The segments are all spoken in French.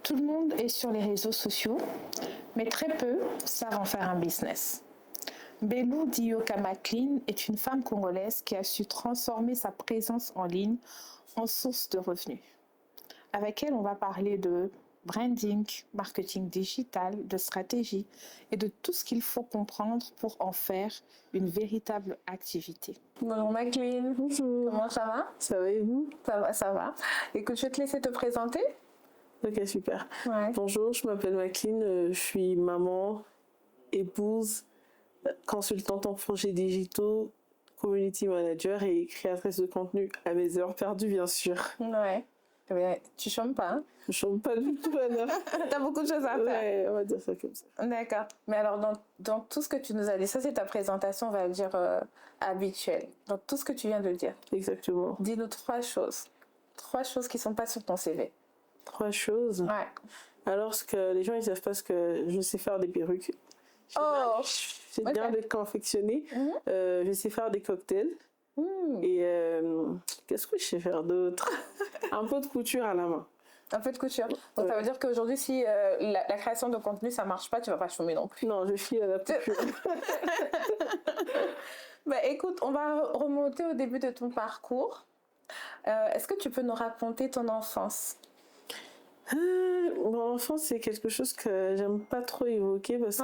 Tout le monde est sur les réseaux sociaux, mais très peu savent en faire un business. Belou Dioka-McLean est une femme congolaise qui a su transformer sa présence en ligne en source de revenus. Avec elle, on va parler de branding, marketing digital, de stratégie et de tout ce qu'il faut comprendre pour en faire une véritable activité. Bonjour McLean. Bonjour. Comment ça va? Ça va et vous? Ça va, ça va. Écoute, je vais te laisser te présenter. Ok, super. Ouais. Bonjour, je m'appelle McLean, je suis maman, épouse, consultante en projets digitaux, community manager et créatrice de contenu à mes heures perdues, bien sûr. Ouais. Tu chômes pas, hein? Je chante pas du tout, Anna. T'as beaucoup de choses à faire. Ouais, on va dire ça comme ça. D'accord. Mais alors, dans tout ce que tu nous as dit, ça c'est ta présentation, on va dire, habituelle. Dans tout ce que tu viens de dire, Exactement. dis-nous trois choses. Trois choses qui sont pas sur ton CV. 3 choses. Ouais. Alors, ce que les gens ils savent pas, ce que je sais faire des perruques. C'est bien de confectionner. Je sais faire des cocktails. Et qu'est-ce que je sais faire d'autre? Un peu de couture à la main. Un peu de couture. Donc ça veut dire qu'aujourd'hui, si la création de contenu, ça marche pas, tu vas pas chômer non plus. Non, je file à la couture. Bah, écoute, on va remonter au début de ton parcours. Est-ce que tu peux nous raconter ton enfance? Mon enfance, c'est quelque chose que j'aime pas trop évoquer parce que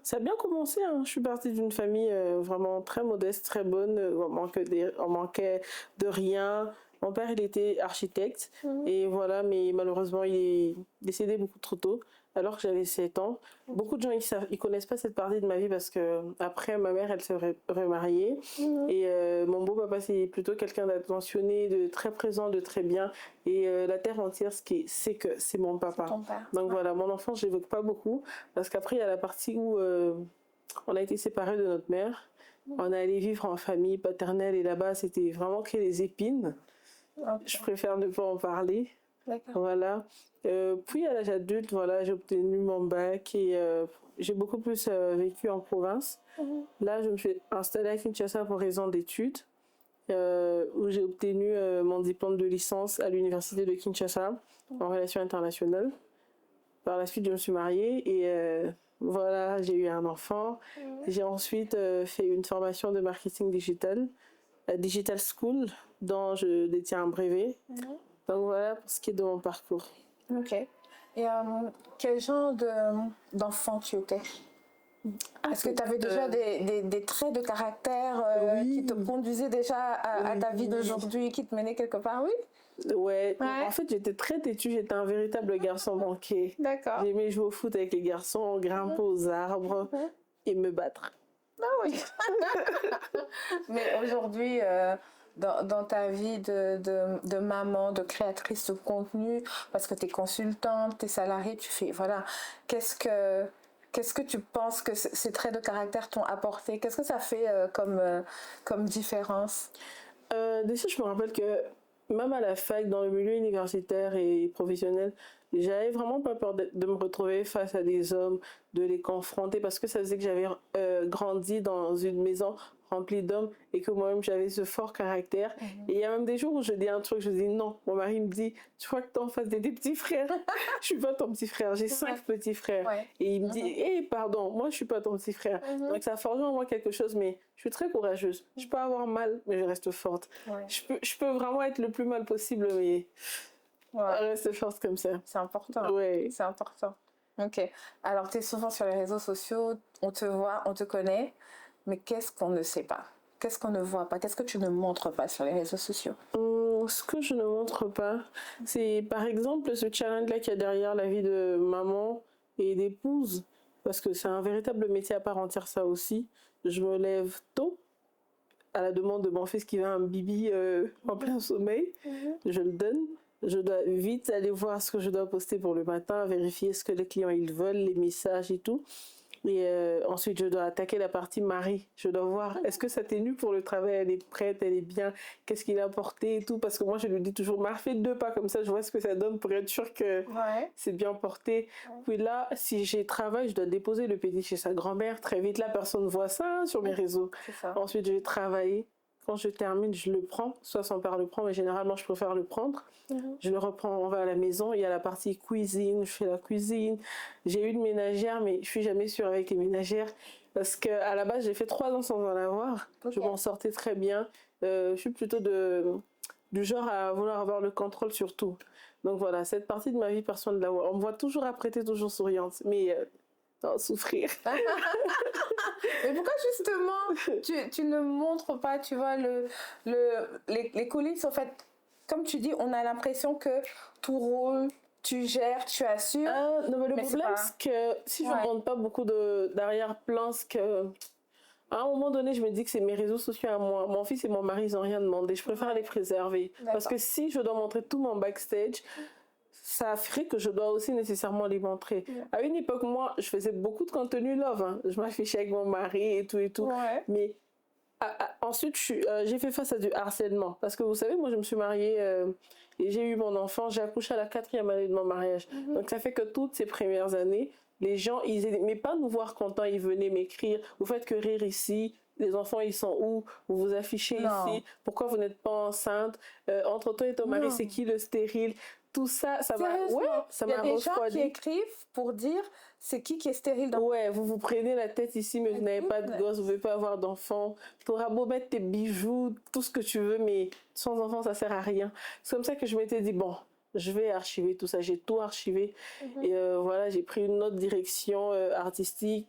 ça a bien commencé. Hein. Je suis partie d'une famille vraiment très modeste, très bonne. On manquait de rien. Mon père, il était architecte. Et voilà, mais malheureusement, il est décédé beaucoup trop tôt, alors que j'avais 7 ans. Beaucoup de gens, ils connaissent pas cette partie de ma vie parce que après ma mère, elle s'est remariée. Et mon beau-papa, c'est plutôt quelqu'un d'attentionné, de très présent, de très bien. Et la terre entière, sait que c'est mon papa. Donc voilà, mon enfant, je l'évoque pas beaucoup. Parce qu'après, il y a la partie où on a été séparés de notre mère. On est allé vivre en famille paternelle et là-bas, c'était vraiment que les épines. Okay. Je préfère ne pas en parler. Voilà. Puis à l'âge adulte, voilà, j'ai obtenu mon bac et j'ai beaucoup plus vécu en province. Là, je me suis installée à Kinshasa pour raison d'études, où j'ai obtenu mon diplôme de licence à l'université de Kinshasa en relations internationales. Par la suite, je me suis mariée et voilà, j'ai eu un enfant. J'ai ensuite fait une formation de marketing digital, la Digital School, dont je détiens un brevet. Donc voilà pour ce qui est de mon parcours. Ok. Et quel genre d'enfant tu étais? Est-ce que tu avais déjà des traits de caractère qui te conduisaient déjà à ta vie d'aujourd'hui, qui te menaient quelque part? Oui. Ouais. En fait, j'étais très têtue, j'étais un véritable garçon manqué. D'accord. J'aimais jouer au foot avec les garçons, grimper aux arbres et me battre. Ah oui. Mais aujourd'hui, dans ta vie de maman, de créatrice de contenu, parce que tu es consultante, tu es salariée, tu fais, voilà, qu'est-ce que tu penses que ces traits de caractère t'ont apporté? Qu'est-ce que ça fait comme différence? Déjà, je me rappelle que même à la fac, dans le milieu universitaire et professionnel, j'avais vraiment pas peur de me retrouver face à des hommes, de les confronter, parce que ça faisait que j'avais grandi dans une maison remplie d'hommes et que moi-même j'avais ce fort caractère. Et il y a même des jours où je dis un truc, je dis non. Mon mari me dit, tu crois que t'es en face des petits frères? Je suis pas ton petit frère, j'ai 5 petits frères. Et il me dit, hé, pardon, moi je suis pas ton petit frère. Donc ça a forgé en moi quelque chose, mais je suis très courageuse. Je peux avoir mal, mais je reste forte. Je peux vraiment être le plus mal possible, mais je reste forte comme ça. C'est important. Ouais. C'est important. Ok. Alors tu es souvent sur les réseaux sociaux, on te voit, on te connaît. Mais qu'est-ce qu'on ne sait pas? Qu'est-ce qu'on ne voit pas? Qu'est-ce que tu ne montres pas sur les réseaux sociaux? Ce que je ne montre pas, c'est par exemple ce challenge-là qu'il y a derrière la vie de maman et d'épouse. Parce que c'est un véritable métier à part entière, ça aussi. Je me lève tôt, à la demande de mon fils qui veut un bibi en plein sommeil. Je le donne. Je dois vite aller voir ce que je dois poster pour le matin, vérifier ce que les clients ils veulent, les messages et tout. Et ensuite, je dois attaquer la partie mari. Je dois voir, est-ce que sa tenue pour le travail, elle est prête, elle est bien, qu'est-ce qu'il a porté et tout. Parce que moi, je lui dis toujours, fais 2 pas comme ça, je vois ce que ça donne pour être sûr que c'est bien porté. Puis là, si j'ai travail, je dois déposer le petit chez sa grand-mère. Très vite, la personne voit ça sur mes réseaux. Ensuite, je vais travailler. Quand je termine, je le prends. Soit son père le prend, mais généralement, je préfère le prendre. Je le reprends, on va à la maison. Il y a la partie cuisine, je fais la cuisine. J'ai eu une ménagère, mais je suis jamais sûre avec les ménagères. Parce qu'à la base, j'ai fait 3 ans sans en avoir. Je m'en sortais très bien. Je suis plutôt du genre à vouloir avoir le contrôle sur tout. Donc voilà, cette partie de ma vie, personne ne la voit. On me voit toujours apprêtée, toujours souriante. Mais souffrir. Mais pourquoi justement tu ne montres pas, tu vois, les coulisses, en fait, comme tu dis, on a l'impression que tout roule, tu gères, tu assures. Non, mais le mais problème, c'est que si je ne montre pas beaucoup d'arrière-plan, c'est que à un moment donné, je me dis que c'est mes réseaux sociaux à moi. Mon fils et mon mari, ils n'ont rien demandé. Je préfère les préserver. Parce que si je dois montrer tout mon backstage, ça ferait que je dois aussi nécessairement les montrer. À une époque, moi, je faisais beaucoup de contenu love. Hein. Je m'affichais avec mon mari et tout et tout. Mais ensuite, j'ai fait face à du harcèlement. Parce que vous savez, moi, je me suis mariée et j'ai eu mon enfant. J'ai accouché à la 4e année de mon mariage. Donc, ça fait que toutes ces premières années, les gens, ils n'aimaient pas nous voir contents. Ils venaient m'écrire. Vous faites que rire ici. Les enfants, ils sont où? Vous vous affichez ici. Pourquoi vous n'êtes pas enceinte? Entre toi et ton mari, c'est qui le stérile? Tout ça, ça m'a refroidi. Il y a des gens qui écrivent pour dire c'est qui est stérile. Vous vous prenez la tête ici, mais vous n'avez pas de gosse, vous ne pouvez pas avoir d'enfant. Tu auras beau mettre tes bijoux, tout ce que tu veux, mais sans enfant, ça sert à rien. C'est comme ça que je m'étais dit, bon, je vais archiver tout ça. J'ai tout archivé. Et voilà, j'ai pris une autre direction artistique.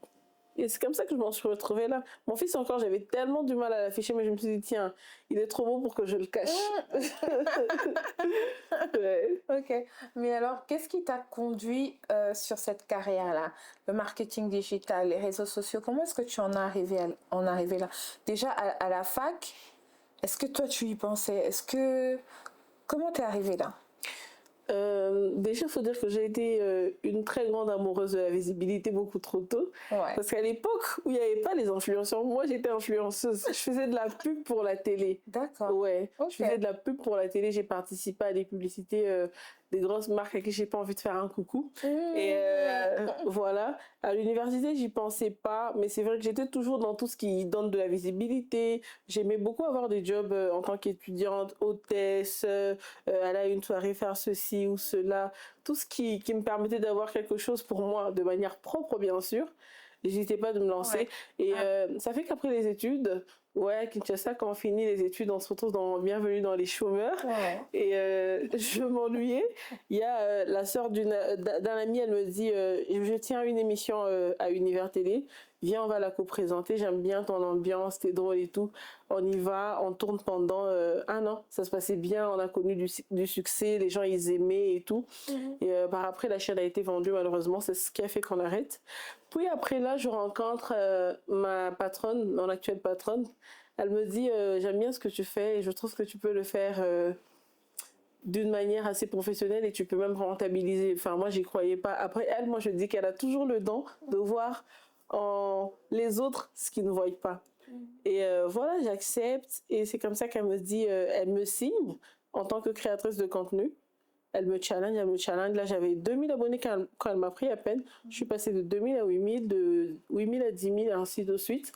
Et c'est comme ça que je m'en suis retrouvée là. Mon fils encore, j'avais tellement du mal à l'afficher, mais je me suis dit, tiens, il est trop beau pour que je le cache. Ok. Mais alors, qu'est-ce qui t'a conduit sur cette carrière-là? Le marketing digital, les réseaux sociaux, comment est-ce que tu en es arrivé là? Déjà, à la fac, est-ce que toi, tu y pensais? Comment t'es arrivé là? Déjà, il faut dire que j'ai été une très grande amoureuse de la visibilité beaucoup trop tôt. Parce qu'à l'époque où il n'y avait pas les influenceurs, moi j'étais influenceuse. Je faisais de la pub pour la télé. D'accord. Ouais, je faisais de la pub pour la télé. J'ai participé à des publicités des grosses marques à qui j'ai pas envie de faire un coucou. Et voilà. À l'université, j'y pensais pas, mais c'est vrai que j'étais toujours dans tout ce qui donne de la visibilité. J'aimais beaucoup avoir des jobs en tant qu'étudiante, hôtesse, aller à une soirée faire ceci ou cela. Tout ce qui me permettait d'avoir quelque chose pour moi, de manière propre, bien sûr. J'hésitais pas de me lancer. Et ça fait qu'après les études, à Kinshasa, quand on finit les études, on se retrouve bienvenue dans les chômeurs. Et je m'ennuyais. Il y a la sœur d'un ami, elle me dit je tiens une émission à Univers Télé. Viens, on va la co-présenter. J'aime bien ton ambiance, t'es drôle et tout. On y va, on tourne pendant 1 an. Ça se passait bien, on a connu du succès, les gens ils aimaient et tout. Et par après, la chaîne a été vendue malheureusement. C'est ce qui a fait qu'on arrête. Puis après là, je rencontre ma patronne, mon actuelle patronne. Elle me dit j'aime bien ce que tu fais et je trouve que tu peux le faire d'une manière assez professionnelle et tu peux même rentabiliser. Enfin, moi, j'y croyais pas. Après elle, moi, je dis qu'elle a toujours le don de voir en les autres ce qu'ils ne voient pas. Et voilà, j'accepte et c'est comme ça qu'elle me dit, elle me signe en tant que créatrice de contenu. Elle me challenge. Là, j'avais 2000 abonnés quand elle m'a pris à peine. Je suis passée de 2000 à 8000, de 8000 à 10 000, ainsi de suite.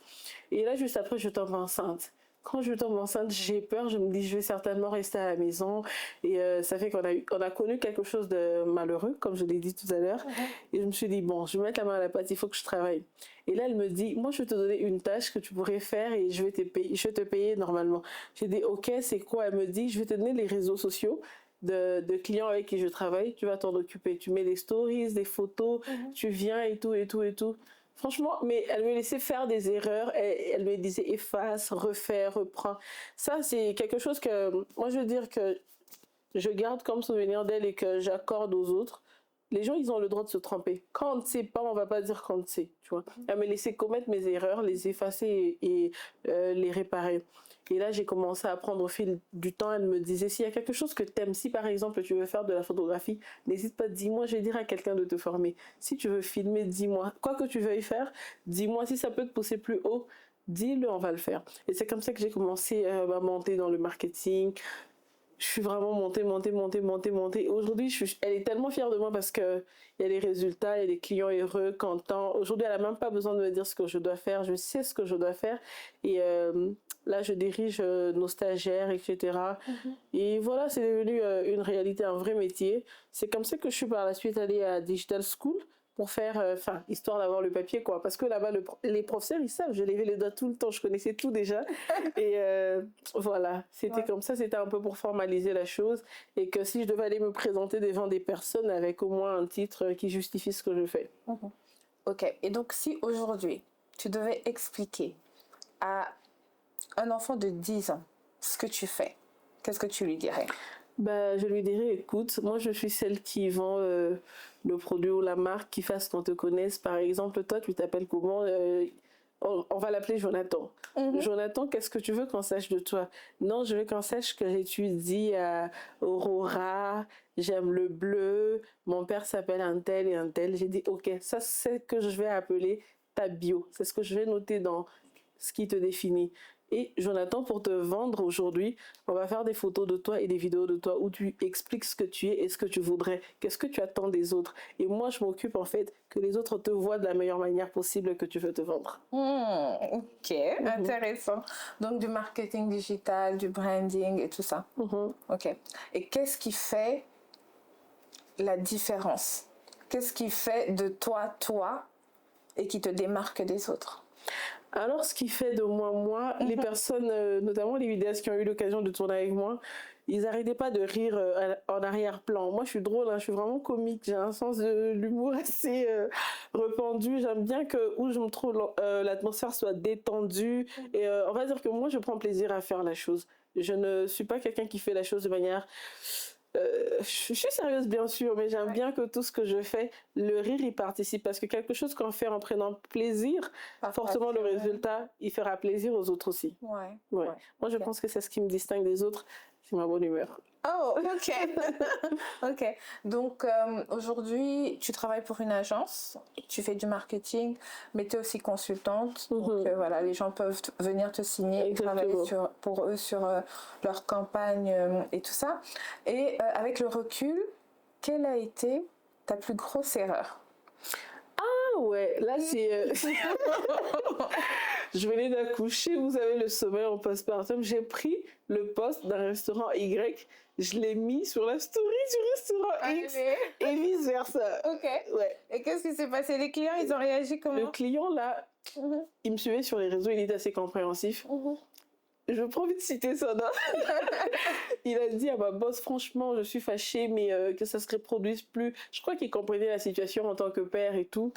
Et là, juste après, je tombe enceinte. Quand je tombe enceinte, j'ai peur. Je me dis, je vais certainement rester à la maison. Et ça fait qu'on a connu quelque chose de malheureux, comme je l'ai dit tout à l'heure. Et je me suis dit, bon, je vais mettre la main à la pâte, il faut que je travaille. Et là, elle me dit, moi, je vais te donner une tâche que tu pourrais faire et je vais te payer normalement. J'ai dit, ok, c'est quoi? Elle me dit, je vais te donner les réseaux sociaux de clients avec qui je travaille, tu vas t'en occuper. Tu mets des stories, des photos, tu viens et tout, et tout, et tout. Franchement, mais elle me laissait faire des erreurs. Elle me disait efface, refais, reprends. Ça, c'est quelque chose que, moi, je veux dire que je garde comme souvenir d'elle et que j'accorde aux autres. Les gens, ils ont le droit de se tromper. Quand on ne sait pas, on ne va pas dire qu'on ne sait, tu vois. Elle me laissait commettre mes erreurs, les effacer et les réparer. Et là, j'ai commencé à apprendre au fil du temps. Elle me disait, s'il y a quelque chose que tu aimes, si par exemple tu veux faire de la photographie, n'hésite pas, dis-moi, je vais dire à quelqu'un de te former. Si tu veux filmer, dis-moi. Quoi que tu veuilles faire, dis-moi. Si ça peut te pousser plus haut, dis-le, on va le faire. Et c'est comme ça que j'ai commencé à monter dans le marketing. Je suis vraiment montée. Aujourd'hui, elle est tellement fière de moi parce qu'il y a les résultats, il y a les clients heureux, contents. Aujourd'hui, elle n'a même pas besoin de me dire ce que je dois faire. Je sais ce que je dois faire. Et Là, je dirige nos stagiaires, etc. Et voilà, c'est devenu une réalité, un vrai métier. C'est comme ça que je suis par la suite allée à Digital School pour faire, histoire d'avoir le papier, quoi. Parce que là-bas, les professeurs, ils savent, je levais les doigts tout le temps, je connaissais tout déjà. Et voilà, c'était comme ça, c'était un peu pour formaliser la chose. Et que si je devais aller me présenter devant des personnes avec au moins un titre qui justifie ce que je fais. Ok, et donc si aujourd'hui, tu devais expliquer à un enfant de 10 ans ce que tu fais, qu'est-ce que tu lui dirais? Bah, je lui dirais, écoute, moi je suis celle qui vend le produit ou la marque qui fasse qu'on te connaisse. Par exemple, toi, tu t'appelles comment? On va l'appeler Jonathan. Jonathan, qu'est-ce que tu veux qu'on sache de toi? Non, je veux qu'on sache que j'étudie à Aurora, j'aime le bleu, mon père s'appelle un tel et un tel. J'ai dit, ok, ça c'est ce que je vais appeler ta bio. C'est ce que je vais noter dans ce qui te définit. Et Jonathan, pour te vendre aujourd'hui, on va faire des photos de toi et des vidéos de toi où tu expliques ce que tu es et ce que tu voudrais. Qu'est-ce que tu attends des autres? Et moi, je m'occupe en fait que les autres te voient de la meilleure manière possible que tu veux te vendre. Ok, intéressant. Donc du marketing digital, du branding et tout ça. Ok. Et qu'est-ce qui fait la différence? Qu'est-ce qui fait de toi, et qui te démarque des autres? Alors, ce qui fait de moi, les personnes, notamment les vidéastes qui ont eu l'occasion de tourner avec moi, ils n'arrêtaient pas de rire en arrière-plan. Moi, je suis drôle, hein, je suis vraiment comique. J'ai un sens de l'humour assez répandu. J'aime bien que où je me trouve, l'atmosphère soit détendue. Et on va dire que moi, je prends plaisir à faire la chose. Je ne suis pas quelqu'un qui fait la chose de manière... je suis sérieuse bien sûr, mais j'aime bien que tout ce que je fais, le rire y participe parce que quelque chose qu'on fait en prenant plaisir, forcément le résultat, il fera plaisir aux autres aussi. Ouais. Moi je pense que c'est ce qui me distingue des autres, c'est ma bonne humeur. Oh, ok. Ok. Donc aujourd'hui, tu travailles pour une agence, tu fais du marketing, mais tu es aussi consultante. Donc voilà, les gens peuvent venir te signer et travailler pour eux sur leur campagne et tout ça. Et avec le recul, quelle a été ta plus grosse erreur? Ah ouais, là c'est... Je venais d'accoucher, vous avez le sommeil en postpartum. J'ai pris le poste d'un restaurant Y, je l'ai mis sur la story du restaurant X et vice versa. Ok. Ouais. Et qu'est-ce qui s'est passé? Les clients, ils ont réagi comment? Le client là, il me suivait sur les réseaux, il était assez compréhensif. Je prends envie de citer son nom. Il a dit à ma boss, franchement, je suis fâchée, mais que ça se reproduise plus. Je crois qu'il comprenait la situation en tant que père et tout.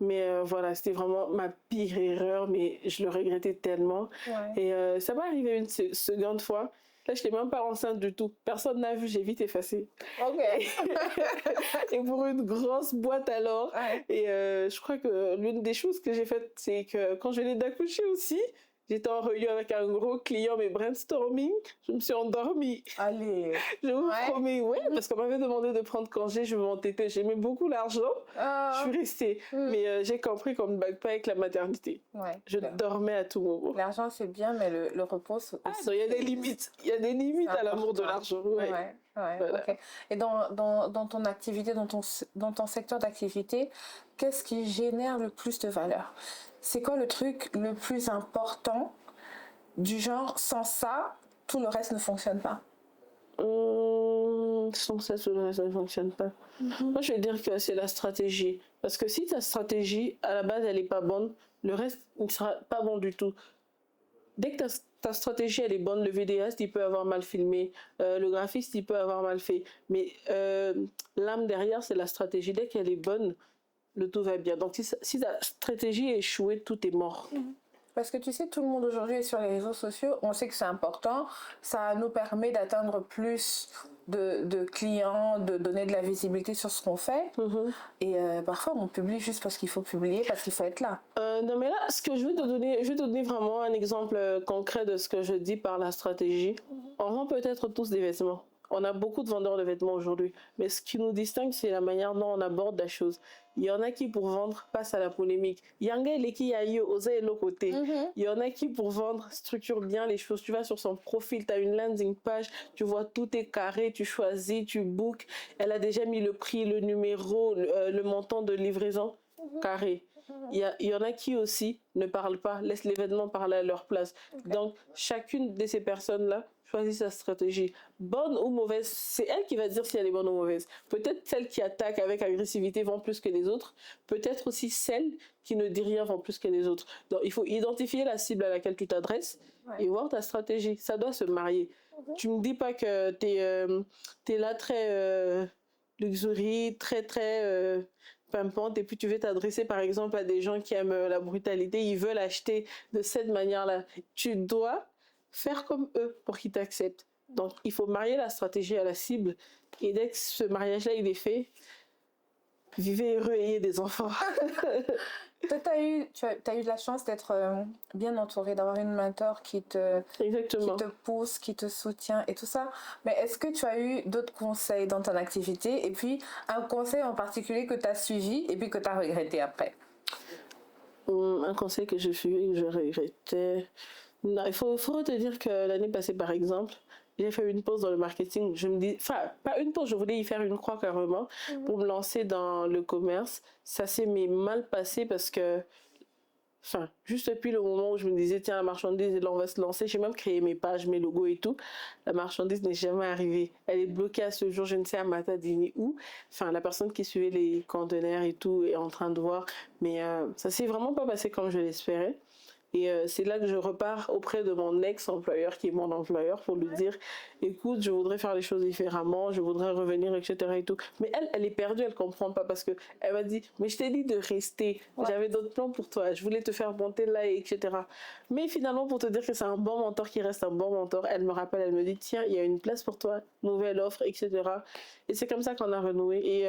Mais voilà, c'était vraiment ma pire erreur, mais je le regrettais tellement. Et ça m'est arrivé une seconde fois. Là, je n'étais même pas enceinte du tout. Personne n'a vu, j'ai vite effacé. Ok. Et pour une grosse boîte alors. Et je crois que l'une des choses que j'ai faites, c'est que quand je venais d'accoucher aussi, j'étais en réunion avec un gros client, mais brainstorming, je me suis endormie. Allez. Je vous promets, oui, parce qu'on m'avait demandé de prendre congé, je m'entêtais, j'aimais beaucoup l'argent, je suis restée. Mais j'ai compris qu'on ne bague pas avec la maternité. Je dormais à tout moment. L'argent c'est bien, mais le repos aussi. Il y a des limites, il y a des limites à l'amour de l'argent. Voilà. Okay. Et dans ton activité, dans ton secteur d'activité, qu'est-ce qui génère le plus de valeur? C'est quoi le truc le plus important du genre, sans ça, tout le reste ne fonctionne pas? Sans ça, tout le reste ne fonctionne pas. Moi, je vais dire que c'est la stratégie. Parce que si ta stratégie, à la base, elle n'est pas bonne, le reste ne sera pas bon du tout. Dès que ta stratégie, elle est bonne, le vidéaste, il peut avoir mal filmé, le graphiste, il peut avoir mal fait. Mais l'âme derrière, c'est la stratégie. Dès qu'elle est bonne, le tout va bien. Donc, si ta stratégie est échouée, tout est mort. Parce que tu sais, tout le monde aujourd'hui est sur les réseaux sociaux. On sait que c'est important. Ça nous permet d'atteindre plus de clients, de donner de la visibilité sur ce qu'on fait. Et parfois, on publie juste parce qu'il faut publier, parce qu'il faut être là. Non, mais là, ce que je vais te donner vraiment un exemple concret de ce que je dis par la stratégie. On vend peut-être tous des vêtements. On a beaucoup de vendeurs de vêtements aujourd'hui. Mais ce qui nous distingue, c'est la manière dont on aborde la chose. Il y en a qui, pour vendre, passent à la polémique. Il y en a qui osent l'autre côté. Il y en a qui, pour vendre, structurent bien les choses. Tu vas sur son profil, tu as une landing page, tu vois tout est carré, tu choisis, tu bookes. Elle a déjà mis le prix, le numéro, le montant de livraison. carré. Il y en a qui aussi ne parlent pas, laissent l'événement parler à leur place. Donc, chacune de ces personnes-là choisit sa stratégie. Bonne ou mauvaise, c'est elle qui va dire si elle est bonne ou mauvaise. Peut-être celle qui attaque avec agressivité vend plus que les autres. Peut-être aussi celle qui ne dit rien vend plus que les autres. Donc, il faut identifier la cible à laquelle tu t'adresses et voir ta stratégie. Ça doit se marier. Tu me dis pas que t'es là très luxury, très pimpante, et puis tu veux t'adresser par exemple à des gens qui aiment la brutalité, ils veulent acheter de cette manière-là. Tu dois faire comme eux pour qu'ils t'acceptent. Donc il faut marier la stratégie à la cible, et dès que ce mariage-là il est fait, vivez heureux et ayez des enfants. Toi, tu as eu de la chance d'être bien entourée, d'avoir une mentor qui te pousse, qui te soutient et tout ça. Mais est-ce que tu as eu d'autres conseils dans ton activité, et puis un conseil en particulier que tu as suivi et puis que tu as regretté après? Un conseil que j'ai suivi et que je regrettais... Non, il faut te dire que l'année passée, par exemple, j'ai fait une pause dans le marketing. Je me dis, enfin, pas une pause, je voulais y faire une croix carrément pour me lancer dans le commerce. Ça s'est mal passé parce que, enfin, juste depuis le moment où je me disais, tiens, la marchandise, là, on va se lancer. J'ai même créé mes pages, mes logos et tout. La marchandise n'est jamais arrivée. Elle est bloquée à ce jour, je ne sais à Matadini où. Enfin, la personne qui suivait les conteneurs et tout est en train de voir. Mais ça s'est vraiment pas passé comme je l'espérais. Et c'est là que je repars auprès de mon ex-employeur qui est mon employeur pour lui dire, écoute, je voudrais faire les choses différemment, je voudrais revenir, etc. et tout. Mais elle est perdue, elle comprend pas parce que elle m'a dit, mais je t'ai dit de rester, j'avais d'autres plans pour toi, je voulais te faire monter là, etc. Mais finalement, pour te dire que c'est un bon mentor qui reste un bon mentor, elle me rappelle, elle me dit, tiens, il y a une place pour toi, nouvelle offre, etc. Et c'est comme ça qu'on a renoué. Et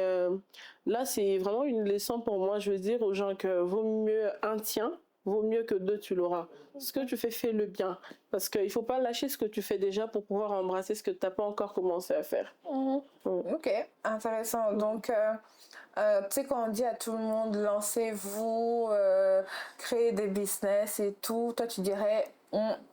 là, c'est vraiment une leçon pour moi, je veux dire aux gens que vaut mieux un tien, vaut mieux que deux, tu l'auras. Ce que tu fais, fais-le bien. Parce qu'il ne faut pas lâcher ce que tu fais déjà pour pouvoir embrasser ce que tu n'as pas encore commencé à faire. Ok, intéressant. Donc, tu sais, quand on dit à tout le monde, lancez-vous, créez des business et tout, toi, tu dirais,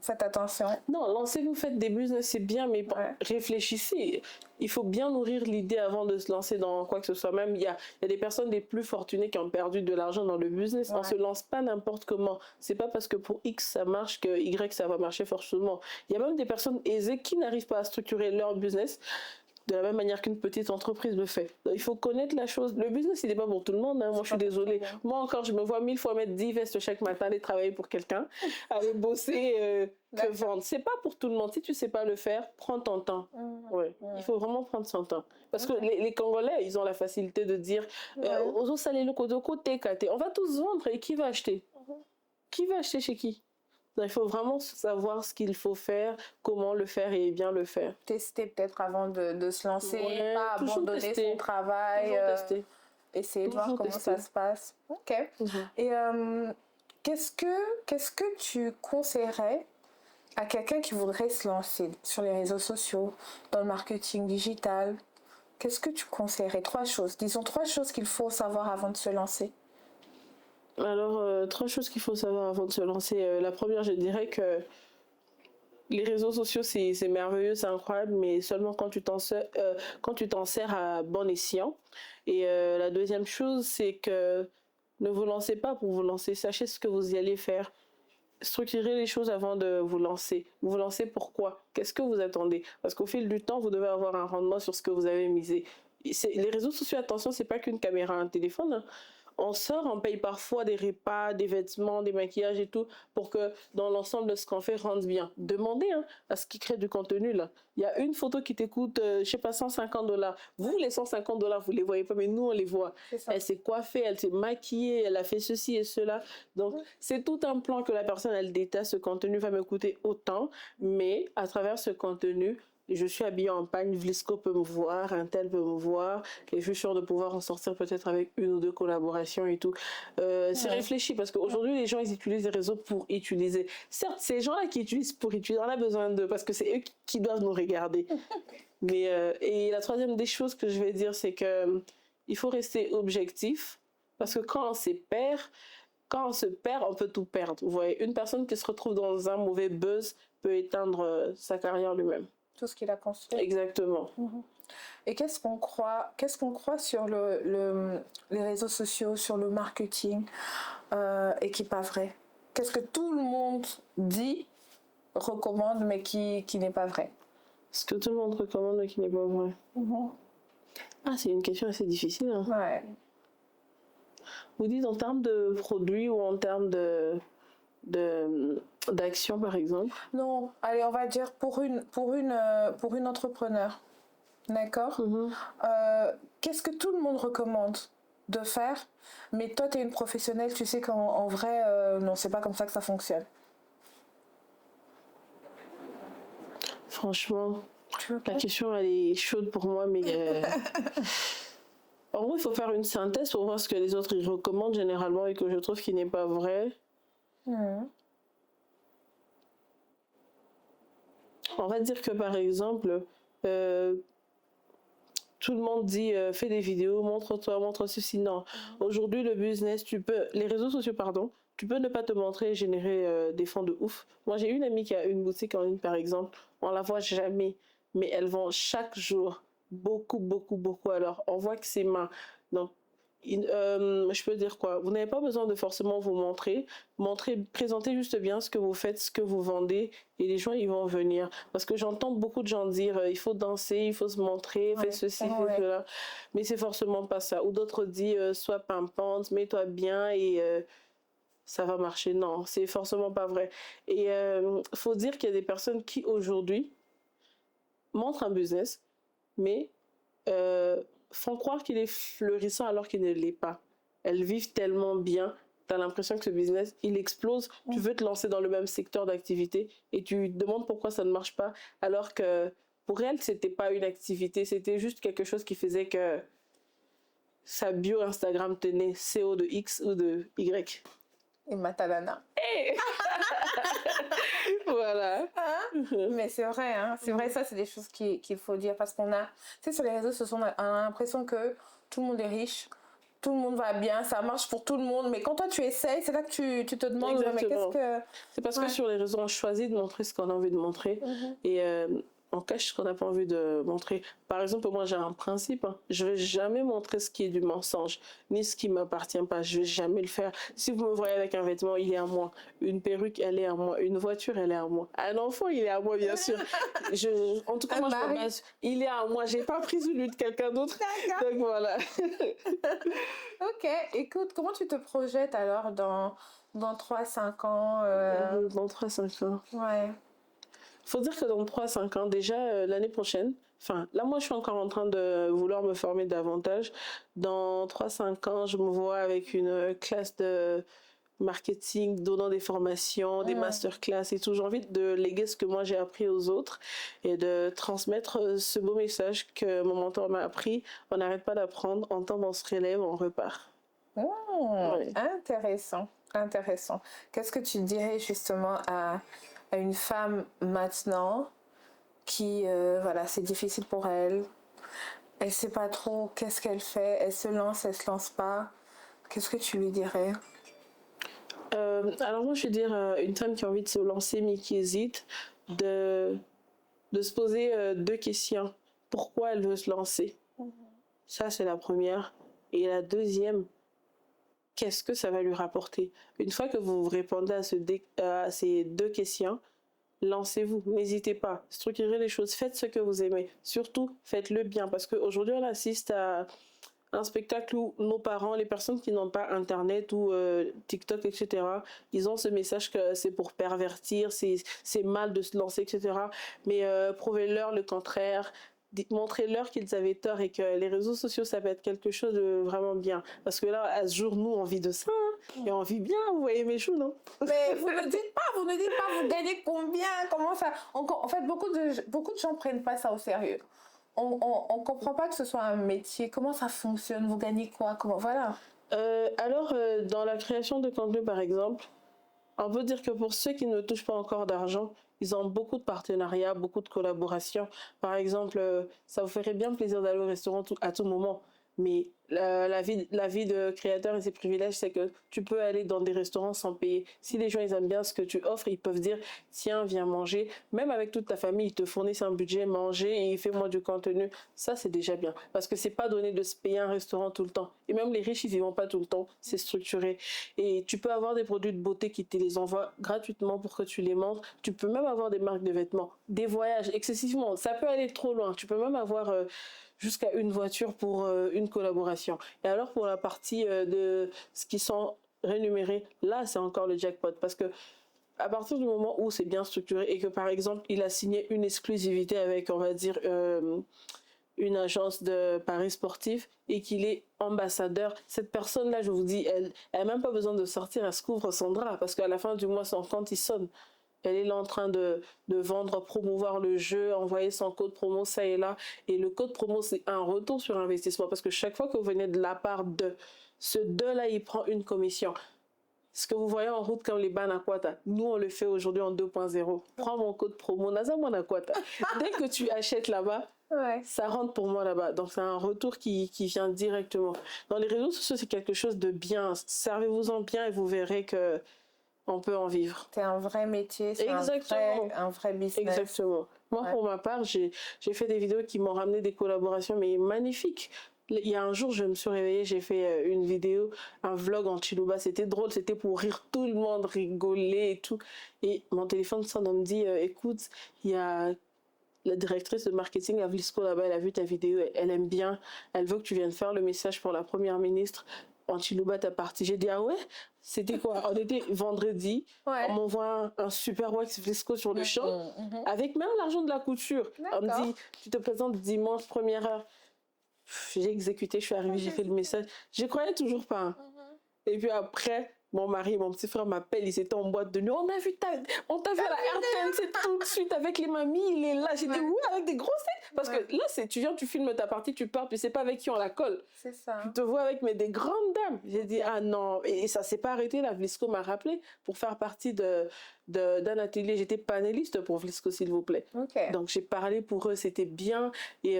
faites attention. Non, lancez-vous, faites des business, c'est bien, mais réfléchissez. Il faut bien nourrir l'idée avant de se lancer dans quoi que ce soit. Même, il y a des personnes les plus fortunées qui ont perdu de l'argent dans le business. On ne se lance pas n'importe comment. C'est pas parce que pour X ça marche que Y ça va marcher forcément. Il y a même des personnes aisées qui n'arrivent pas à structurer leur business de la même manière qu'une petite entreprise le fait. Donc, il faut connaître la chose. Le business, il n'est pas pour tout le monde. Hein. Moi, je suis désolée. Moi, encore, je me vois 1000 fois mettre 10 vestes chaque matin, aller travailler pour quelqu'un, aller bosser, que vendre. C'est pas pour tout le monde. Si tu sais pas le faire, prends ton temps. Il faut vraiment prendre son temps. Parce que les Congolais, ils ont la facilité de dire on va tous vendre et qui va acheter? Qui va acheter chez qui? Il faut vraiment savoir ce qu'il faut faire, comment le faire et bien le faire. Tester peut-être avant de se lancer, pas abandonner son travail, essayer de voir comment ça se passe. Ok. Et qu'est-ce que tu conseillerais à quelqu'un qui voudrait se lancer sur les réseaux sociaux, dans le marketing digital? Qu'est-ce que tu conseillerais? 3 choses. Disons 3 choses qu'il faut savoir avant de se lancer. Alors, 3 choses qu'il faut savoir avant de se lancer. La première, je dirais que les réseaux sociaux, c'est merveilleux, c'est incroyable, mais seulement quand tu t'en sers à bon escient. Et la deuxième chose, c'est que ne vous lancez pas pour vous lancer. Sachez ce que vous y allez faire. Structurez les choses avant de vous lancer. Vous lancez pourquoi? Qu'est-ce que vous attendez? Parce qu'au fil du temps, vous devez avoir un rendement sur ce que vous avez misé. Les réseaux sociaux, attention, c'est pas qu'une caméra, un téléphone. Hein. On sort, on paye parfois des repas, des vêtements, des maquillages et tout pour que dans l'ensemble de ce qu'on fait rentre bien. Demandez à ce qui crée du contenu là. Il y a une photo qui t'écoute, je sais pas, $150. Vous, les $150, vous les voyez pas, mais nous, on les voit. Elle s'est coiffée, elle s'est maquillée, elle a fait ceci et cela. Donc, c'est tout un plan que la personne, elle déteste. Ce contenu va me coûter autant, mais à travers ce contenu, je suis habillée en pagne, Vlisco peut me voir, Intel peut me voir, et je suis sûre de pouvoir en sortir peut-être avec 1 ou 2 collaborations et tout. C'est réfléchi parce qu'aujourd'hui, les gens, ils utilisent les réseaux pour utiliser. Certes, ces gens-là qui utilisent pour utiliser, on a besoin d'eux parce que c'est eux qui doivent nous regarder. Mais, et la troisième des choses que je vais dire, c'est que il faut rester objectif parce que quand on se perd, on peut tout perdre. Vous voyez, une personne qui se retrouve dans un mauvais buzz peut éteindre sa carrière lui-même. Tout ce qu'il a construit. Exactement. Et qu'est-ce qu'on croit sur les réseaux sociaux, sur le marketing et qui n'est pas vrai? Qu'est-ce que tout le monde dit, recommande, mais qui n'est pas vrai? Ce que tout le monde recommande, mais qui n'est pas vrai. Ah, c'est une question assez difficile. Hein. Ouais. Vous dites en termes de produits ou en termes d'action, par exemple? Non, allez, on va dire pour une entrepreneur. D'accord? Qu'est-ce que tout le monde recommande de faire? Mais toi, tu es une professionnelle, tu sais qu'en vrai, non, c'est pas comme ça que ça fonctionne. Franchement, Tu veux la pas? question, elle est chaude pour moi, mais en gros, il faut faire une synthèse pour voir ce que les autres ils recommandent généralement et que je trouve qui n'est pas vrai. On va dire que par exemple, tout le monde dit fais des vidéos, montre-toi, montre ceci. Non. Aujourd'hui, le business, les réseaux sociaux, pardon, tu peux ne pas te montrer et générer des fonds de ouf. Moi, j'ai une amie qui a une boutique en ligne, par exemple. On la voit jamais, mais elle vend chaque jour beaucoup, beaucoup, beaucoup. Alors, on voit que c'est main. Donc, je peux dire quoi? Vous n'avez pas besoin de forcément vous présentez juste bien ce que vous faites, ce que vous vendez, et les gens, ils vont venir. Parce que j'entends beaucoup de gens dire, il faut danser, il faut se montrer, fais ceci, fais cela. Mais c'est forcément pas ça. Ou d'autres disent, sois pimpante, mets-toi bien et ça va marcher. Non, c'est forcément pas vrai. Et faut dire qu'il y a des personnes qui, aujourd'hui, montrent un business, mais font croire qu'il est fleurissant alors qu'il ne l'est pas. Elles vivent tellement bien, tu as l'impression que ce business, il explose, tu veux te lancer dans le même secteur d'activité et tu te demandes pourquoi ça ne marche pas, alors que pour elle, c'était pas une activité, c'était juste quelque chose qui faisait que sa bio Instagram tenait CO de X ou de Y. Et Matalana. Voilà. Mais c'est vrai, hein. C'est vrai, ça, c'est des choses qu'il faut dire parce qu'on a, tu sais, sur les réseaux sociaux, on a l'impression que tout le monde est riche, tout le monde va bien, ça marche pour tout le monde. Mais quand toi, tu essayes, c'est là que tu te demandes, mais qu'est-ce que... C'est parce que sur les réseaux, on choisit de montrer ce qu'on a envie de montrer et on cache ce qu'on n'a pas envie de montrer. Par exemple, moi, j'ai un principe. Hein. Je ne vais jamais montrer ce qui est du mensonge, ni ce qui ne m'appartient pas. Je ne vais jamais le faire. Si vous me voyez avec un vêtement, il est à moi. Une perruque, elle est à moi. Une voiture, elle est à moi. Un enfant, il est à moi, bien sûr. En tout cas, moi, je me base. Il est à moi. Je n'ai pas pris celui de quelqu'un d'autre. Donc, voilà. Ok. Écoute, comment tu te projettes alors dans 3-5 ans Dans 3-5 ans. Ouais. Faut dire que dans 3-5 ans, déjà l'année prochaine, enfin là moi je suis encore en train de vouloir me former davantage. Dans 3-5 ans, je me vois avec une classe de marketing, donnant des formations, des masterclass et tout. J'ai envie de léguer ce que moi j'ai appris aux autres et de transmettre ce beau message que mon mentor m'a appris. On n'arrête pas d'apprendre, on tombe, on se relève, on repart. Ouais. Intéressant, intéressant. Qu'est-ce que tu dirais justement à une femme maintenant qui, voilà, c'est difficile pour elle. Elle sait pas trop qu'est-ce qu'elle fait. Elle se lance pas. Qu'est-ce que tu lui dirais? Alors moi, je vais dire une femme qui a envie de se lancer mais qui hésite, de se poser 2 questions. Pourquoi elle veut se lancer? Ça, c'est la première. Et la deuxième, qu'est-ce que ça va lui rapporter? Une fois que vous répondez à ces 2 questions, lancez-vous, n'hésitez pas, structurez les choses, faites ce que vous aimez. Surtout, faites-le bien, parce qu'aujourd'hui, on assiste à un spectacle où nos parents, les personnes qui n'ont pas Internet ou TikTok, etc., ils ont ce message que c'est pour pervertir, c'est mal de se lancer, etc. Mais prouvez-leur le contraire. Montrez-leur qu'ils avaient tort et que les réseaux sociaux, ça peut être quelque chose de vraiment bien. Parce que là, à ce jour, nous, on vit de ça. Hein, et on vit bien, vous voyez mes choux, non? Mais vous ne dites pas, vous gagnez combien? Comment ça? En fait, beaucoup de gens prennent pas ça au sérieux. On comprend pas que ce soit un métier. Comment ça fonctionne? Vous gagnez quoi? Comment? Voilà. Alors, dans la création de contenu, par exemple, on peut dire que pour ceux qui ne touchent pas encore d'argent, ils ont beaucoup de partenariats, beaucoup de collaborations. Par exemple, ça vous ferait bien plaisir d'aller au restaurant à tout moment, mais la vie de créateur et ses privilèges, c'est que tu peux aller dans des restaurants sans payer. Si les gens ils aiment bien ce que tu offres, ils peuvent dire tiens, viens manger. Même avec toute ta famille, ils te fournissent un budget, manger et fais-moi du contenu. Ça, c'est déjà bien. Parce que c'est pas donné de se payer un restaurant tout le temps. Et même les riches, ils y vont pas tout le temps. C'est structuré. Et tu peux avoir des produits de beauté qui te les envoient gratuitement pour que tu les montres. Tu peux même avoir des marques de vêtements, des voyages excessivement. Ça peut aller trop loin. Tu peux même avoir jusqu'à une voiture pour une collaboration. Et alors pour la partie de ce qui sont rémunérés, là c'est encore le jackpot parce que à partir du moment où c'est bien structuré et que par exemple il a signé une exclusivité avec on va dire une agence de paris sportif et qu'il est ambassadeur, cette personne-là, je vous dis, elle n'a même pas besoin de sortir, elle se couvre son drap parce qu'à la fin du mois, son compte il sonne. Elle est là en train de vendre, promouvoir le jeu, envoyer son code promo, ça et là. Et le code promo, c'est un retour sur investissement parce que chaque fois que vous venez de la part de ce deux-là, il prend une commission. Ce que vous voyez en route comme les Banakwata, nous on le fait aujourd'hui en 2.0. Prends mon code promo, Naza Manakwata. Dès que tu achètes là-bas, ça rentre pour moi là-bas. Donc c'est un retour qui vient directement. Dans les réseaux sociaux, c'est quelque chose de bien. Servez-vous-en bien et vous verrez que on peut en vivre. C'est un vrai métier, c'est un vrai business. Exactement. Moi, pour ma part, j'ai fait des vidéos qui m'ont ramené des collaborations, mais magnifiques. Il y a un jour, je me suis réveillée, j'ai fait une vidéo, un vlog en Chiluba. C'était drôle, c'était pour rire tout le monde, rigoler et tout. Et mon téléphone sonne, on me dit, écoute, il y a la directrice de marketing à Vlisco là-bas, elle a vu ta vidéo, elle aime bien, elle veut que tu viennes faire le message pour la première ministre. En Chiluba, t'as parti. J'ai dit, ah ouais? C'était quoi? On était vendredi, on m'envoie un super wax Vlisco sur le champ, avec même l'argent de la couture. On me dit, tu te présentes dimanche, première heure. J'ai exécuté, je suis arrivée, j'ai fait le message. Je croyais toujours pas. Hein. Et puis après, mon mari et mon petit frère m'appellent, ils étaient en boîte de nuit. On t'a vu à la RTN, c'est tout de suite avec les mamies, il est là. J'ai dit oui, avec des grosses têtes. Parce que là, tu viens, tu filmes ta partie, tu pars, tu sais pas avec qui on la colle. C'est ça. Tu te vois avec des grandes dames. J'ai dit ah non. Et ça s'est pas arrêté là. Vlisco m'a rappelé pour faire partie d'un atelier. J'étais panéliste pour Vlisco, s'il vous plaît. Donc j'ai parlé pour eux, c'était bien. Et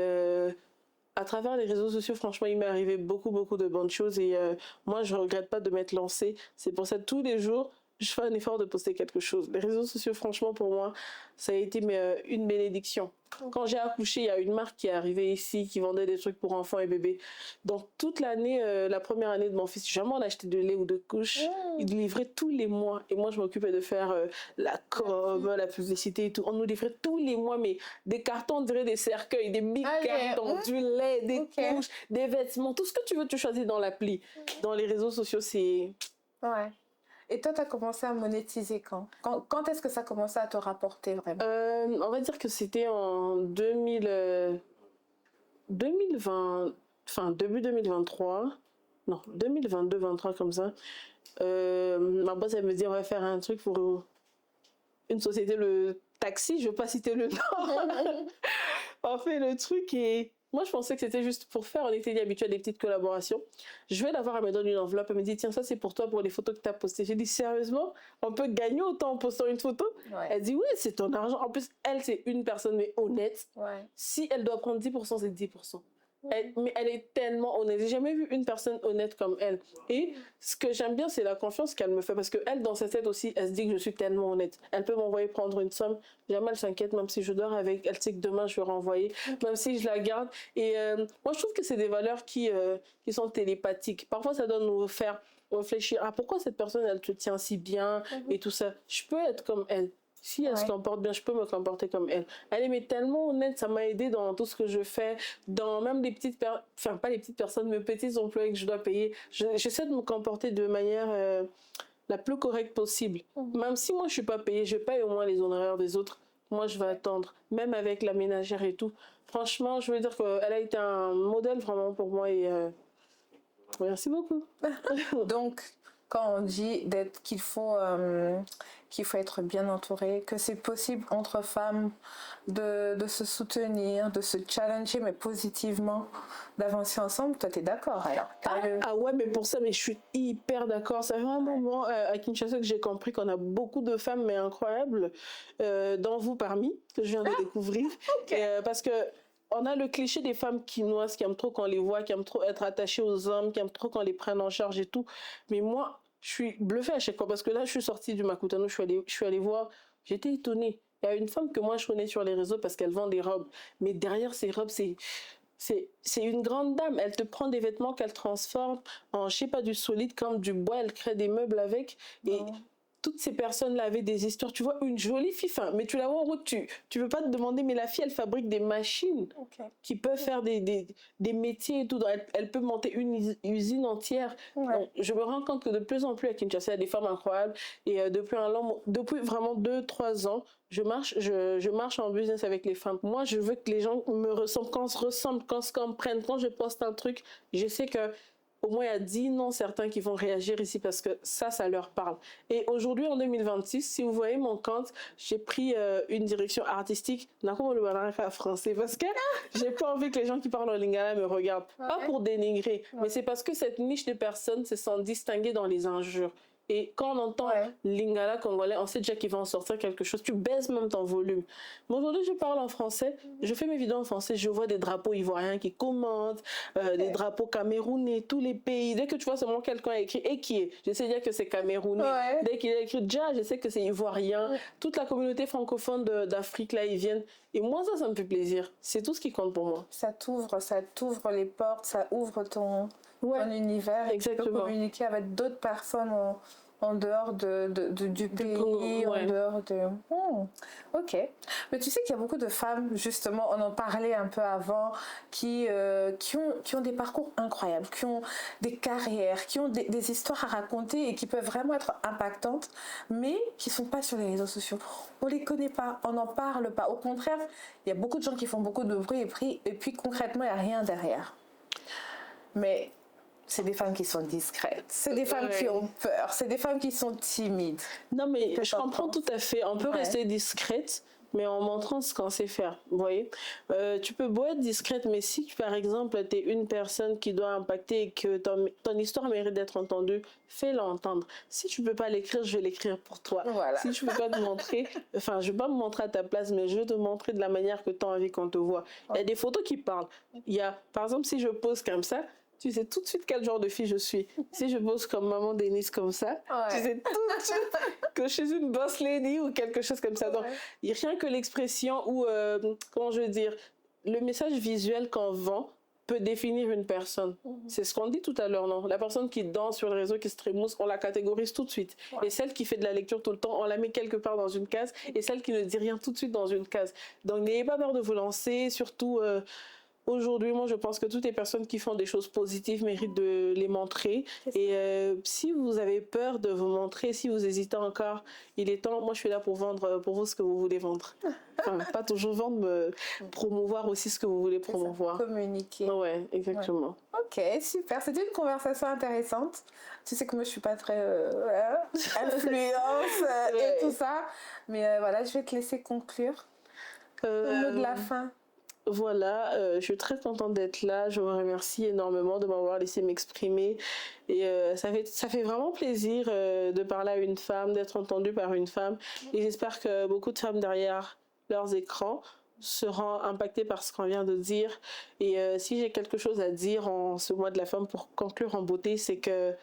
à travers les réseaux sociaux, franchement, il m'est arrivé beaucoup de bonnes choses et moi, je ne regrette pas de m'être lancée. C'est pour ça que tous les jours, je fais un effort de poster quelque chose. Les réseaux sociaux, franchement, pour moi, ça a été une bénédiction. Quand j'ai accouché, il y a une marque qui est arrivée ici, qui vendait des trucs pour enfants et bébés. Donc, toute l'année, la première année de mon fils, jamais on achetait de lait ou de couche. Il livrait tous les mois. Et moi, je m'occupais de faire la com, la publicité et tout. On nous livrait tous les mois, mais des cartons, on dirait des cercueils, des big cartons, du lait, des couches, des vêtements. Tout ce que tu veux, tu choisis dans l'appli. Dans les réseaux sociaux, c'est... Ouais. Et toi, tu as commencé à monétiser quand est-ce que ça a commencé à te rapporter vraiment? On va dire que c'était en 2020, enfin début 2023, non, 2022-23 comme ça. Ma boss, elle me dit, on va faire un truc pour une société, le taxi, je ne veux pas citer le nom. On fait le truc et... Moi, je pensais que c'était juste pour faire. On était habitués à des petites collaborations. Je vais la voir, elle me donne une enveloppe. Elle me dit, tiens, ça, c'est pour toi, pour les photos que tu as postées. J'ai dit, sérieusement, on peut gagner autant en postant une photo? Elle dit, oui, c'est ton argent. En plus, elle, c'est une personne, mais honnête. Si elle doit prendre 10%, c'est 10%. Mais elle est tellement honnête. J'ai jamais vu une personne honnête comme elle. Et ce que j'aime bien, c'est la confiance qu'elle me fait. Parce qu'elle, dans sa tête aussi, elle se dit que je suis tellement honnête. Elle peut m'envoyer prendre une somme. Jamais elle s'inquiète, même si je dors avec. Elle sait que demain, je vais renvoyer. Même si je la garde. Et moi, je trouve que c'est des valeurs qui sont télépathiques. Parfois, ça doit nous faire réfléchir. Ah, pourquoi cette personne, elle te tient si bien et tout ça. Je peux être comme elle. Si elle se comporte bien, je peux me comporter comme elle. Elle est tellement honnête, ça m'a aidé dans tout ce que je fais, dans même les petites enfin pas les petites personnes, mes petits employés que je dois payer. J'essaie de me comporter de manière la plus correcte possible. Même si moi je suis pas payée, je paye au moins les honoraires des autres. Moi je vais attendre, même avec la ménagère et tout. Franchement, je veux dire qu'elle a été un modèle vraiment pour moi et merci beaucoup. Donc, quand on dit qu'il faut être bien entouré, que c'est possible entre femmes de se soutenir, de se challenger, mais positivement, d'avancer ensemble, toi, tu es d'accord alors? Ah ouais, mais pour ça, mais je suis hyper d'accord. Ça fait un moment à Kinshasa que j'ai compris qu'on a beaucoup de femmes, mais incroyables, dont vous parmi, que je viens de découvrir. Parce que on a le cliché des femmes quinoises qui aiment trop qu'on les voit, qui aiment trop être attachées aux hommes, qui aiment trop qu'on les prenne en charge et tout. Mais moi, je suis bluffée à chaque fois parce que là, je suis sortie du Makutano, je suis allée voir, j'étais étonnée. Il y a une femme que moi je connais sur les réseaux parce qu'elle vend des robes. Mais derrière ces robes, c'est une grande dame. Elle te prend des vêtements qu'elle transforme en, je sais pas, du solide comme du bois. Elle crée des meubles avec. Et toutes ces personnes-là avaient des histoires. Tu vois, une jolie fille, fin, mais tu la vois en route, tu veux pas te demander, mais la fille, elle fabrique des machines qui peuvent faire des métiers et tout. Donc, elle peut monter une usine entière. Donc, je me rends compte que de plus en plus à Kinshasa, il y a des femmes incroyables. Et depuis vraiment 2-3 ans, je marche en business avec les femmes. Moi, je veux que les gens me ressemblent, qu'on se ressemble, qu'on se comprenne. Quand je poste un truc, je sais que au moins il y a 10 noms certains qui vont réagir ici parce que ça leur parle. Et aujourd'hui, en 2026, si vous voyez mon compte, j'ai pris une direction artistique, le français, parce que j'ai pas envie que les gens qui parlent en lingala me regardent. Pas pour dénigrer, mais c'est parce que cette niche de personnes se sont distinguées dans les injures. Et quand on entend lingala congolais, on sait déjà qu'il va en sortir quelque chose. Tu baisses même ton volume. Mais aujourd'hui, je parle en français. Je fais mes vidéos en français. Je vois des drapeaux ivoiriens qui commentent, des drapeaux camerounais, tous les pays. Dès que tu vois seulement quelqu'un écrit et qui est, je sais déjà que c'est camerounais. Dès qu'il a écrit déjà, je sais que c'est ivoirien. Toute la communauté francophone d'Afrique, là, ils viennent. Et moi, ça me fait plaisir. C'est tout ce qui compte pour moi. Ça t'ouvre les portes, ça ouvre ton univers. Exactement. Tu peux communiquer avec d'autres personnes en dehors du pays, en dehors de... Ok. Mais tu sais qu'il y a beaucoup de femmes, justement, on en parlait un peu avant, qui ont des parcours incroyables, qui ont des carrières, qui ont des histoires à raconter et qui peuvent vraiment être impactantes, mais qui ne sont pas sur les réseaux sociaux. On ne les connaît pas, on n'en parle pas. Au contraire, il y a beaucoup de gens qui font beaucoup de bruit et puis concrètement, il n'y a rien derrière. Mais... c'est des femmes qui sont discrètes, c'est des femmes qui ont peur, c'est des femmes qui sont timides. Non, mais je comprends tout à fait. On peut rester discrète, mais en montrant ce qu'on sait faire. Vous voyez, tu peux beau être discrète, mais si par exemple tu es une personne qui doit impacter et que ton histoire mérite d'être entendue, fais-la entendre. Si tu peux pas l'écrire, je vais l'écrire pour toi. Voilà. Si tu peux pas te montrer, enfin je vais pas me montrer à ta place, mais je vais te montrer de la manière que tu as envie qu'on te voit. Il y a des photos qui parlent. Il y a, par exemple, si je pose comme ça, tu sais tout de suite quel genre de fille je suis. Si je pose comme maman Denise comme ça, tu sais tout de suite que je suis une boss lady ou quelque chose comme ça. Donc, il n'y a rien que l'expression ou, comment je veux dire, le message visuel qu'on vend peut définir une personne. C'est ce qu'on dit tout à l'heure, non? La personne qui danse sur le réseau, qui se trémousse, on la catégorise tout de suite. Et celle qui fait de la lecture tout le temps, on la met quelque part dans une case. Et celle qui ne dit rien tout de suite dans une case. Donc, n'ayez pas peur de vous lancer, surtout... aujourd'hui, moi, je pense que toutes les personnes qui font des choses positives méritent de les montrer. Et si vous avez peur de vous montrer, si vous hésitez encore, il est temps. Moi, je suis là pour vendre pour vous ce que vous voulez vendre. Enfin, pas toujours vendre, mais promouvoir aussi ce que vous voulez promouvoir. Communiquer. Ouais, exactement. Ouais. Ok, super. C'était une conversation intéressante. Tu sais que moi, je suis pas très influence et tout ça. Mais voilà, je vais te laisser conclure. Le mot de la fin. Voilà, je suis très contente d'être là. Je vous remercie énormément de m'avoir laissé m'exprimer. Et ça fait vraiment plaisir de parler à une femme, d'être entendue par une femme. Et j'espère que beaucoup de femmes derrière leurs écrans seront impactées par ce qu'on vient de dire. Et si j'ai quelque chose à dire en ce mois de la femme pour conclure en beauté, c'est que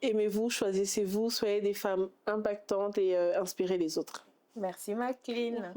aimez-vous, choisissez-vous, soyez des femmes impactantes et inspirez les autres. Merci, Maclean.